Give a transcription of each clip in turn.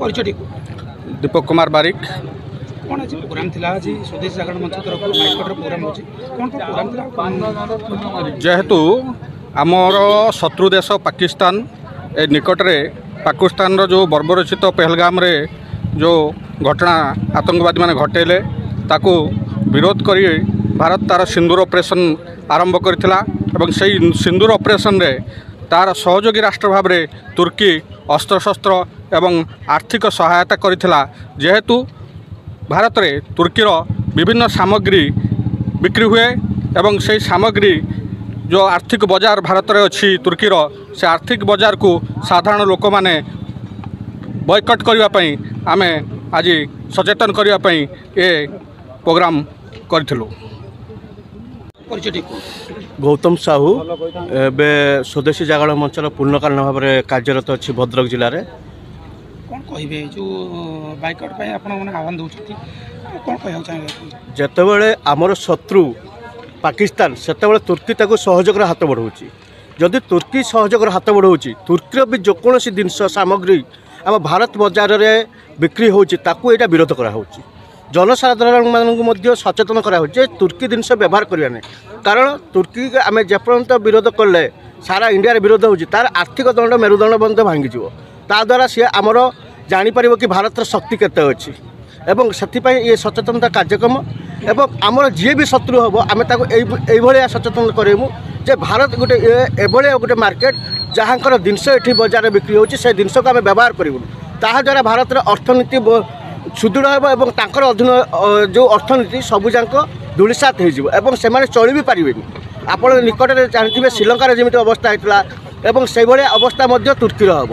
परिचय दीपक कुमार बारिक। कौन आज प्रोग्राम थिला आज स्वदेश जागरण मंच तरफ बाइकट प्रोग्राम होची कौन प्रोग्राम थिला जेहेतु आमर शत्रु देश पाकिस्तान ए निकटरे पाकिस्तान रो जो बर्बरचित पहलगाम रे जो घटना आतंकवादी माने घटेले ताकू विरोध करी भारत तार सिंदूर ऑपरेशन आरंभ करथिला एवं सेही सिंदूर ऑपरेशन रे तार सहयोगी राष्ट्र भाव में तुर्की अस्त्रशस्त्र एवं आर्थिक सहायता करथिला। जेहेतु भारत रे तुर्कीर विभिन्न सामग्री बिक्री हुए एवं से सामग्री जो आर्थिक बजार भारत रे अच्छी तुर्कीर से आर्थिक बजार को साधारण लोक माने बॉयकट करने पई आमे आज सचेतन करने पई ए प्रोग्राम करथिलु। गौतम साहू एबे स्वदेशी जागरण मंचर पूर्णकालीन भाव में कार्यरत अच्छी भद्रक जिले में। कौन कहे जो बाइकट पे आपण माने आह्वान दउछथि कौन कहउ चाहिए जेतेबेले आमर शत्रु पाकिस्तान सेतेबेले तुर्की ताको सहयोग हाथ बढ़ाऊँगी। जदि तुर्की सहयोग हाथ बढ़ाऊँगी तुर्कीर भी जेकोसी जिनस सामग्री आम भारत बजार में बिक्री होची ताकू एटा विरोध करा होची। जनसाधारण मानक सचेतन करा होची तुर्की जिनस व्यवहार करवा नहीं कारण तुर्की आम जेपर्यंत विरोध कले सारा इंडिया विरोध होची तार आर्थिक दंड मेरुदंड बंध भांगीज ताद्वारा सी आमर जापर कि भारत शक्ति केते अच्छी एवं से ये सचेतनता कार्यक्रम एवं आमर जी भी शत्रु हम आम ये सचेतन करेमु जे भारत गोटे एभलिया गोटे मार्केट जहाँकर जिनस ये बजार बिक्री होची से जिनस को आम व्यवहार करूँ ताद्वारा भारत अर्थनीति सुदृढ़ एवं तांकर अधीन जो अर्थनीति सबुजाक धूलिसात हो चल भी पारे। आप निकट में जानते श्रीलंकार जमी अवस्था होता एवं से अवस्था तुर्कीर हम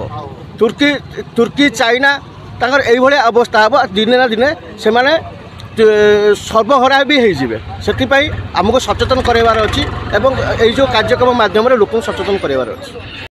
तुर्की चाइना तांकर यही अवस्था हम दिने ना दिने से सर्वहरा भी होते आमको सचेतन करार अच्छी एवं जो कार्यक्रम माध्यम लोक सचेतन करार अच्छी।